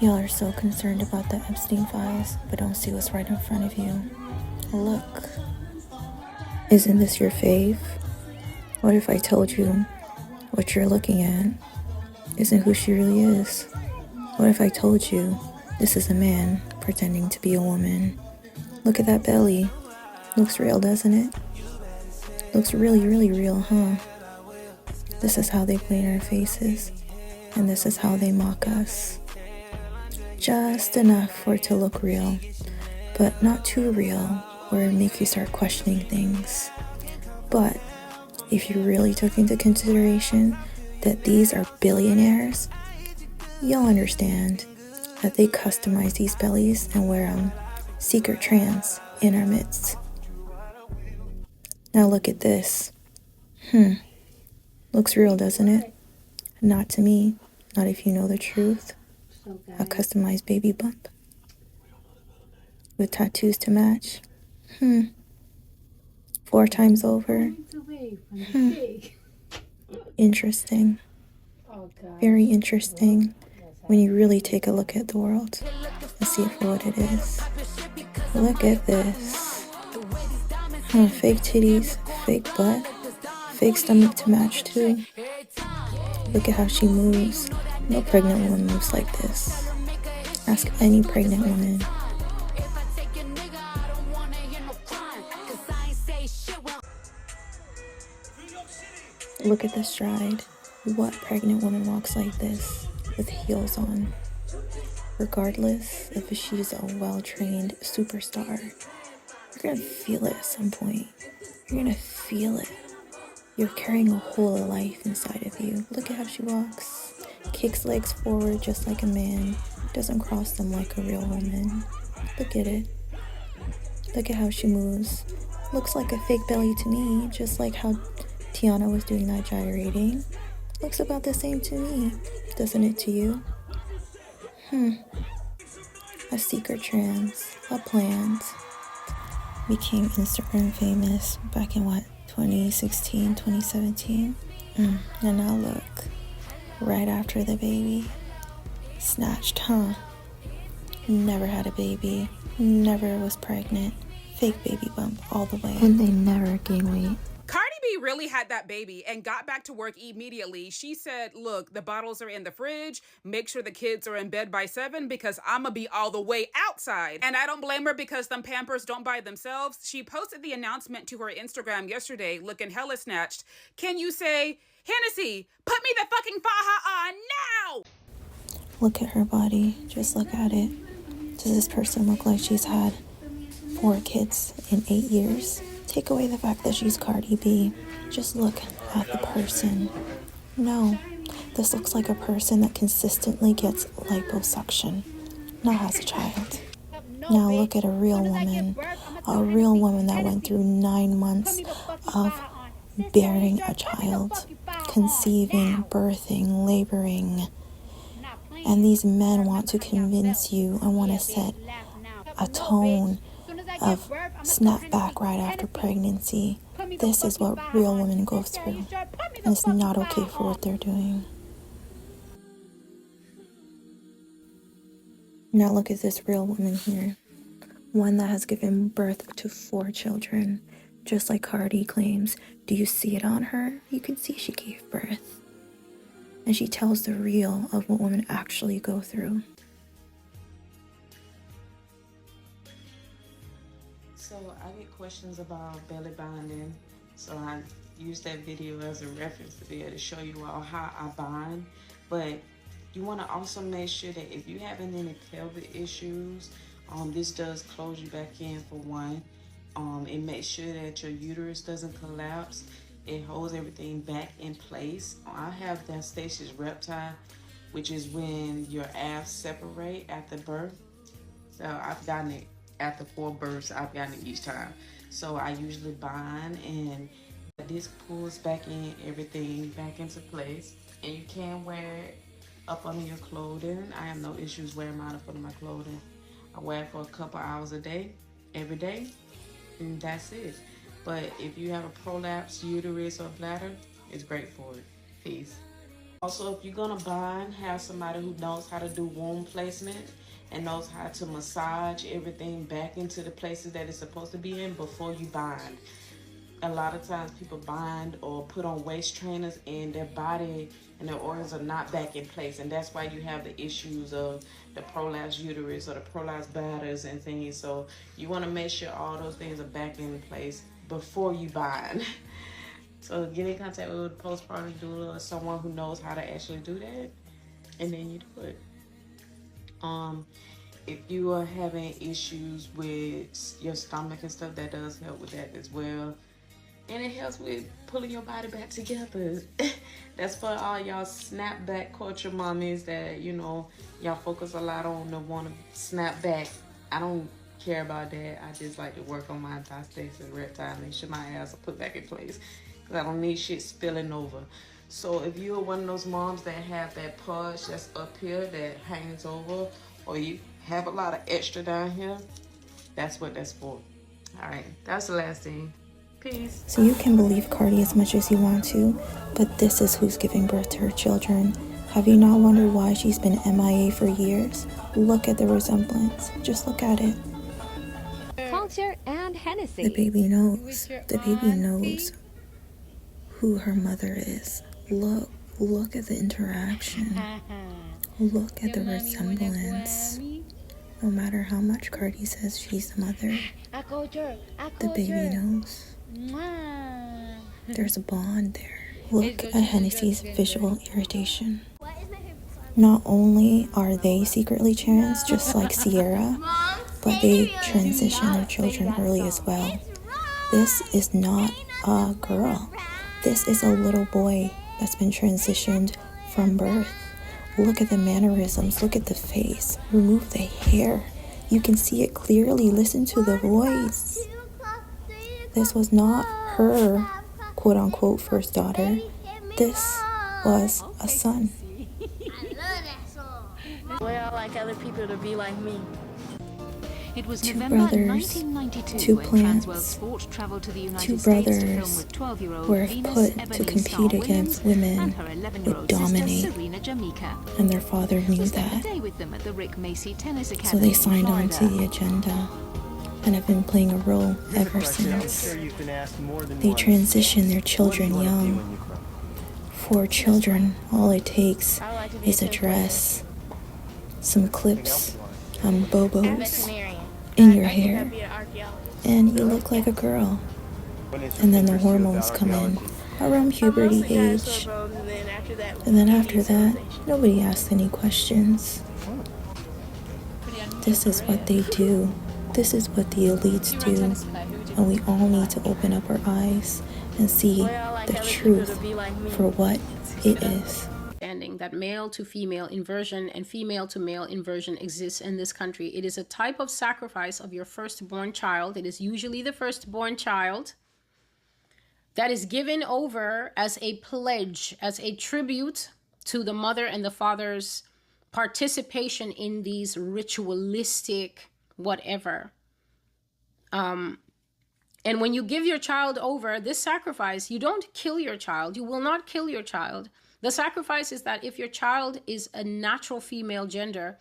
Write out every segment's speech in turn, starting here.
Y'all are so concerned about the Epstein files, but don't see what's right in front of you. Look. Isn't this your fave? What if I told you what you're looking at isn't who she really is? What if I told you this is a man pretending to be a woman? Look at that belly. Looks real, doesn't it? Looks really, really real, huh? This is how they play in our faces, and this is how they mock us. Just enough for it to look real, but not too real, where it make you start questioning things. But if you really took into consideration that these are billionaires, you'll understand that they customize these bellies and wear them secret trans in our midst. Now look at this. Looks real, doesn't it? Not to me. Not if you know the truth. A customized baby bump with tattoos to match. 4 times over. Interesting. Very interesting when you really take a look at the world and see it for what it is. Look at this. Fake titties, fake butt, fake stomach to match too. Look at how she moves. No pregnant woman moves like this. Ask any pregnant woman. Look at the stride. What pregnant woman walks like this with heels on? Regardless if she's a well-trained superstar, you're gonna feel it at some point. You're gonna feel it. You're carrying a whole life inside of you. Look at how she walks. Kicks legs forward just like a man. Doesn't cross them like a real woman. Look at it. Look at how she moves. Looks like a fake belly to me, just like how Tiana was doing that gyrating. Looks about the same to me, doesn't it to you? A secret trans, a plant. Became Instagram famous back in 2016, 2017? And now look, right after the baby. Snatched, huh? Never had a baby, never was pregnant. Fake baby bump all the way. And they never gain weight. Cardi B really had that baby and got back to work immediately. She said, look, the bottles are in the fridge. Make sure the kids are in bed by 7 because I'm going to be all the way outside. And I don't blame her because them Pampers don't buy themselves. She posted the announcement to her Instagram yesterday looking hella snatched. Can you say, Hennessy, put me the fucking faja on now? Look at her body. Just look at it. Does this person look like she's had 4 kids in 8 years? Take away the fact that she's Cardi B. Just look at the person. No, this looks like a person that consistently gets liposuction, not has a child. Now look at a real woman that went through 9 months of bearing a child, conceiving, birthing, laboring. And these men want to convince you and want to set a tone of snap back right after pregnancy. This is what real women go through, and it's not okay for what they're doing. Now look at this real woman here, one that has given birth to 4 children, just like Cardi claims. Do you see it on her? You can see she gave birth, and she tells the real of what women actually go through. So I get questions about belly binding, so I use that video as a reference to be able to show you all how I bind. But you want to also make sure that if you're having any pelvic issues, this does close you back in for one. It makes sure that your uterus doesn't collapse. It holds everything back in place. I have the Stacey's Reptile, which is when your abs separate after birth. So I've gotten it after 4 births. I've gotten it each time. So I usually bind, and this pulls back in everything back into place. And you can wear it up under your clothing. I have no issues wearing mine up under my clothing. I wear it for a couple hours a day, every day, and that's it. But if you have a prolapsed uterus or bladder, it's great for it. Peace. Also, if you're gonna bind, have somebody who knows how to do womb placement and knows how to massage everything back into the places that it's supposed to be in before you bind. A lot of times people bind or put on waist trainers and their body and their organs are not back in place, and that's why you have the issues of the prolapsed uterus or the prolapsed bladders and things. So you want to make sure all those things are back in place before you bind. So get in contact with a postpartum doula or someone who knows how to actually do that, and then you do it. If you are having issues with your stomach and stuff, that does help with that as well. And it helps with pulling your body back together. That's for all y'all snapback culture mommies that, you know, y'all focus a lot on the want to snap back. I don't care about that. I just like to work on my diastasis and reptile, make sure my ass are put back in place. Because I don't need shit spilling over. So if you're one of those moms that have that pudge that's up here that hangs over, or you have a lot of extra down here, that's what that's for. All right, that's the last thing. Peace. So you can believe Cardi as much as you want to, but this is who's giving birth to her children. Have you not wondered why she's been MIA for years? Look at the resemblance. Just look at it. Culture and Hennessy. The baby knows. The baby knows who her mother is. Look at the interaction. Look at the resemblance. No matter how much Cardi says she's the mother, the baby knows. There's a bond there. Look at Hennessy's visual irritation. Not only are they secretly trans, just like Sierra, but they transition their children early as well. This is not a girl. This is a little boy that's been transitioned from birth. Look at the mannerisms. Look at the face. Remove the hair. You can see it clearly. Listen to the voice. This was not her quote-unquote first daughter. This was a son. Well, I like other people to be like me. It was Two November brothers, 1992 two when plants, Transworld Sport traveled to the United two States to brothers film with 12-year-old were Venus put to Ebony compete Star against Williams women and her would 11-year-old dominate, sister Serena Jamaica. and their father knew She spent that. the day with them at the Rick Macy Tennis So Academy they in signed on to Florida. the agenda and have been playing a role ever since. They transition their children young. For children, all it takes is a dress, some clips, bobos in your hair, and you look like a girl. And then the hormones come in around puberty age, and then after that, nobody asks any questions. This is what they do. This is what the elites do. And we all need to open up our eyes and see the truth for what it is. That male to female inversion and female to male inversion exists in this country. It is a type of sacrifice of your firstborn child. It is usually the firstborn child that is given over as a pledge, as a tribute to the mother and the father's participation in these ritualistic whatever. And when you give your child over, this sacrifice, you don't kill your child. You will not kill your child. The sacrifice is that if your child is a natural female gender,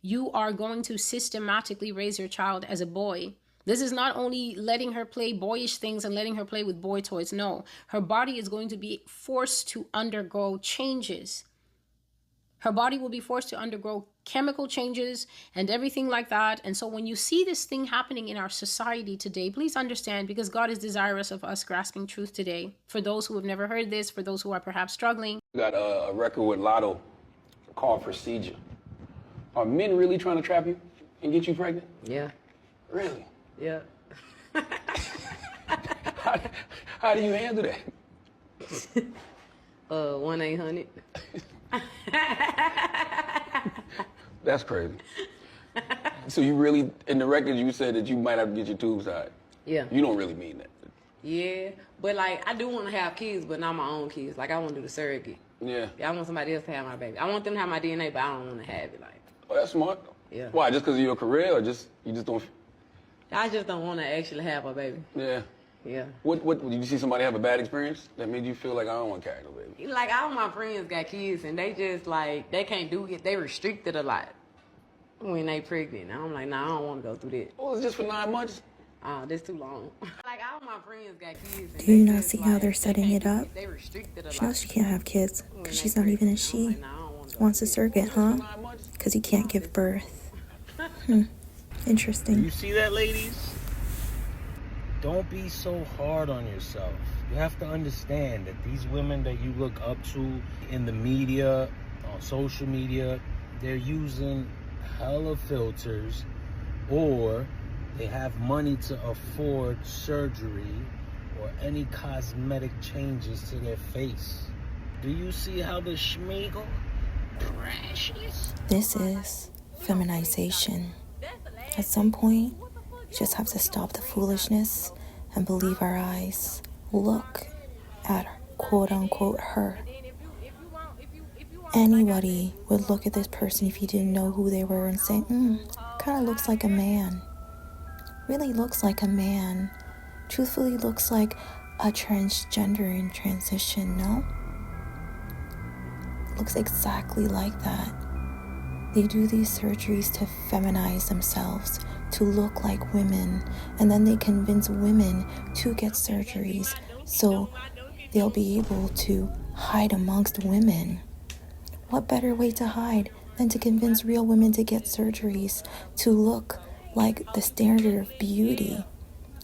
you are going to systematically raise your child as a boy. This is not only letting her play boyish things and letting her play with boy toys. No, her body is going to be forced to undergo changes. Her body will be forced to undergo chemical changes and everything like that. And so when you see this thing happening in our society today, please understand, because God is desirous of us grasping truth today. For those who have never heard this, for those who are perhaps struggling. We got a record with Lotto called Procedure. Are men really trying to trap you and get you pregnant? Yeah. Really? Yeah. How do you handle that? 1-800. That's crazy. So you really, in the record, you said that you might have to get your tubes out. Yeah. You don't really mean that. Yeah, but like I do want to have kids, but not my own kids. Like I want to do the surrogate. Yeah. I want somebody else to have my baby. I want them to have my DNA, but I don't want to have it. Like. Oh, that's smart. Yeah. Why? Just because of your career, or just you just don't? I just don't want to actually have a baby. Yeah. Yeah. What did you see somebody have a bad experience that made you feel like I don't want to carry no baby? Like all my friends got kids and they just like they can't do it. They restricted a lot when they pregnant. I'm like, nah, I don't want to go through that. Oh, it's just for 9 months. This too long. Like all my friends got kids. And Do you they not just, see how like, they're they setting can't it do up? They restricted a She lot. knows she can't have kids When because they she's not even a pregnant. I'm she. like, nah, I don't want to go Wants a through that. surrogate, huh? Because he can't give birth. Interesting. You see that, ladies? Don't be so hard on yourself. You have to understand that these women that you look up to in the media, on social media, they're using hella filters, or they have money to afford surgery or any cosmetic changes to their face. Do you see how the schmeagle crashes? This is feminization. At some point, we just have to stop the foolishness and believe our eyes. Look at quote unquote her. Anybody would look at this person if you didn't know who they were and say, kind of looks like a man. Really looks like a man. Truthfully looks like a transgender in transition, no? Looks exactly like that. They do these surgeries to feminize themselves, to look like women, and then they convince women to get surgeries so they'll be able to hide amongst women. What better way to hide than to convince real women to get surgeries to look like the standard of beauty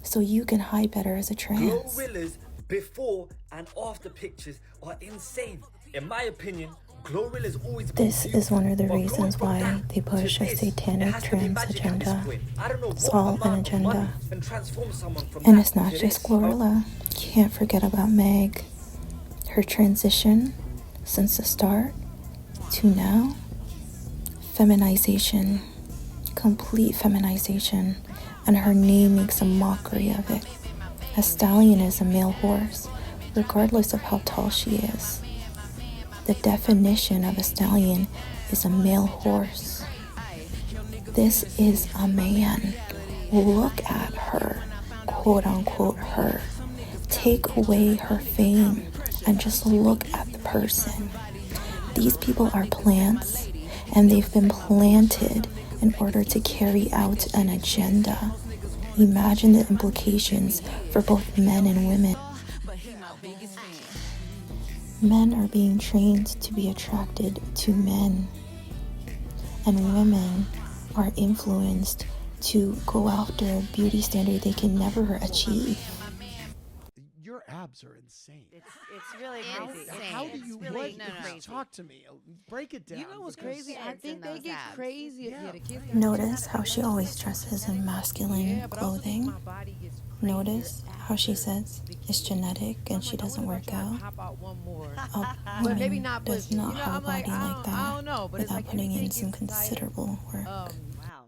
so you can hide better as a trans? Glorilla's before and after pictures are insane. In my opinion, Glorilla's always been This is one of the reasons why they push a satanic trans agenda. It's all an agenda. And it's not just Glorilla. Can't forget about Meg. Her transition since the start to now, feminization, complete feminization, and her name makes a mockery of it. A stallion is a male horse, regardless of how tall she is. The definition of a stallion is a male horse. This is a man. Look at her, quote unquote her. Take away her fame and just look at the person. These people are plants, and they've been planted in order to carry out an agenda. Imagine the implications for both men and women. Men are being trained to be attracted to men, and women are influenced to go after a beauty standard they can never achieve. Your abs are insane. It's really crazy. How do you really, talk to me? Break it down. You know what's crazy? I think they get crazy. Yeah, the kids Notice how she always dresses in masculine clothing. Notice how she says it's genetic and she doesn't work out. A woman does not have a body like that without putting in some considerable work.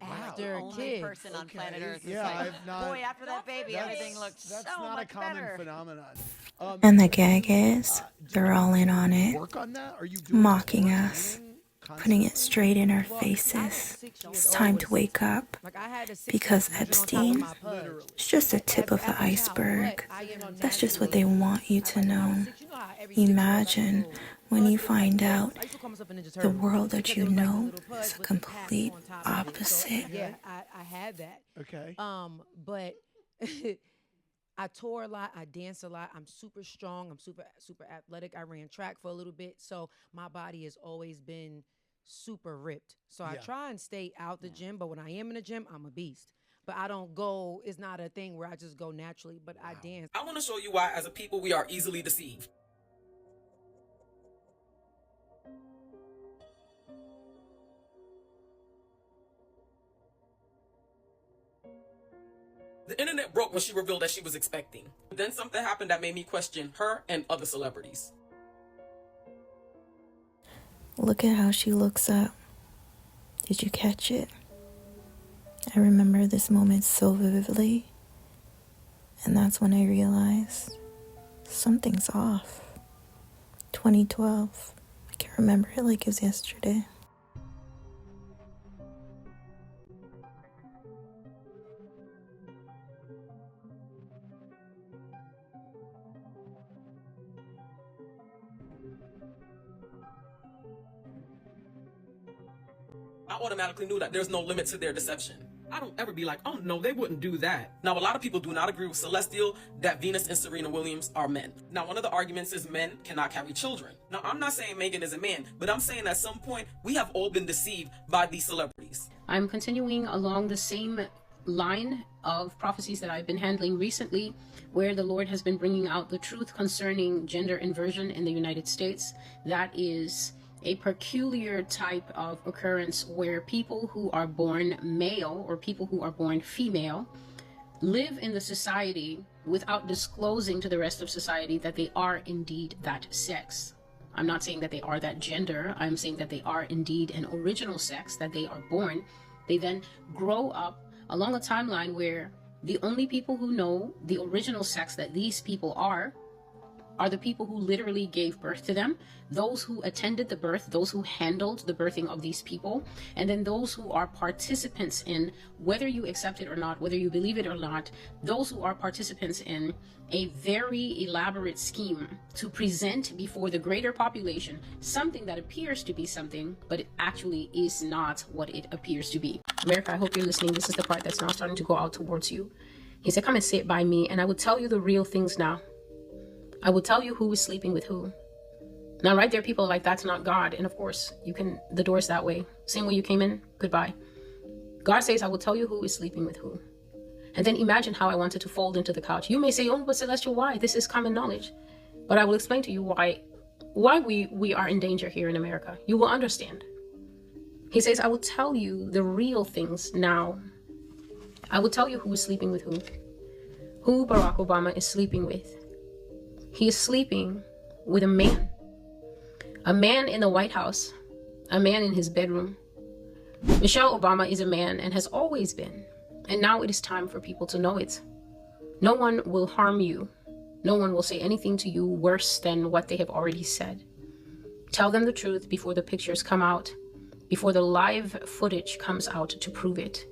After a kid. Person on planet Earth. Yeah, I've not. Boy, after that baby, everything looked so much better. That's not a common phenomenon. And the gag is, they're all in on it, Work on that? Are you doing mocking us, putting it straight in our faces. It's time to wake up, because Epstein is just the tip of the iceberg. That's just what they want you to know. Imagine when you find out the world that you know is a complete opposite. Yeah, I had that. Okay. But I tour a lot, I dance a lot, I'm super strong, I'm super athletic. I ran track for a little bit, so my body has always been super ripped. So I try and stay out the gym, but when I am in the gym, I'm a beast. But I don't go, it's not a thing where I just go naturally, but I dance. I want to show you why, as a people, we are easily deceived. The internet broke when she revealed that she was expecting. Then something happened that made me question her and other celebrities. Look at how she looks up. Did you catch it? I remember this moment so vividly. And that's when I realized something's off. 2012. I can't remember it like it was yesterday. I automatically knew that there's no limit to their deception. I don't ever be like, oh no, they wouldn't do that. Now, a lot of people do not agree with Celestial that Venus and Serena Williams are men. Now, one of the arguments is men cannot carry children. Now, I'm not saying Megan is a man, but I'm saying at some point, we have all been deceived by these celebrities. I'm continuing along the same line of prophecies that I've been handling recently, where the Lord has been bringing out the truth concerning gender inversion in the United States. That is a peculiar type of occurrence where people who are born male or people who are born female live in the society without disclosing to the rest of society that they are indeed that sex. I'm not saying that they are that gender. I'm saying that they are indeed an original sex, that they are born. They then grow up along a timeline where the only people who know the original sex that these people are the people who literally gave birth to them, those who attended the birth, those who handled the birthing of these people, and then those who are participants in, whether you accept it or not, whether you believe it or not, those who are participants in a very elaborate scheme to present before the greater population something that appears to be something, but it actually is not what it appears to be. America, I hope you're listening. This is the part that's now starting to go out towards you. He said, come and sit by me, and I will tell you the real things now. I will tell you who is sleeping with who. Now, right there, people are like, that's not God. And of course, the door's that way. Same way you came in, goodbye. God says, I will tell you who is sleeping with who. And then imagine how I wanted to fold into the couch. You may say, oh, but Celestial, why? This is common knowledge. But I will explain to you why we are in danger here in America. You will understand. He says, I will tell you the real things now. I will tell you who is sleeping with who Barack Obama is sleeping with. He is sleeping with a man in the White House, a man in his bedroom. Michelle Obama is a man and has always been, and now it is time for people to know it. No one will harm you. No one will say anything to you worse than what they have already said. Tell them the truth before the pictures come out, before the live footage comes out to prove it.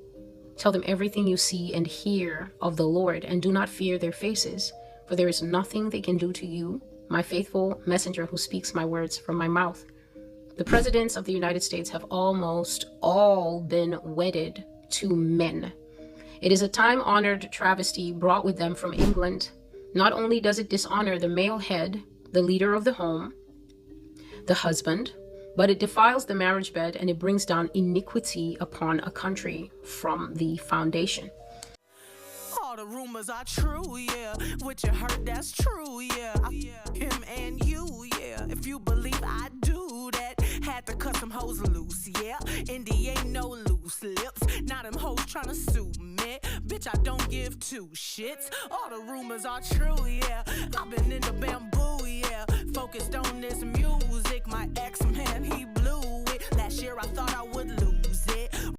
Tell them everything you see and hear of the Lord, and do not fear their faces. For there is nothing they can do to you, my faithful messenger who speaks my words from my mouth. The presidents of the United States have almost all been wedded to men. It is a time-honored travesty brought with them from England. Not only does it dishonor the male head, the leader of the home, the husband, but it defiles the marriage bed and it brings down iniquity upon a country from the foundation. All the rumors are true, yeah. What you heard, that's true, yeah. Him and you, yeah. If you believe I do that, had to cut some hoes loose, yeah. Indy ain't no loose lips. Now them hoes tryna sue me. Bitch, I don't give two shits. All the rumors are true, yeah. I've been in the bamboo, yeah. Focused on this music.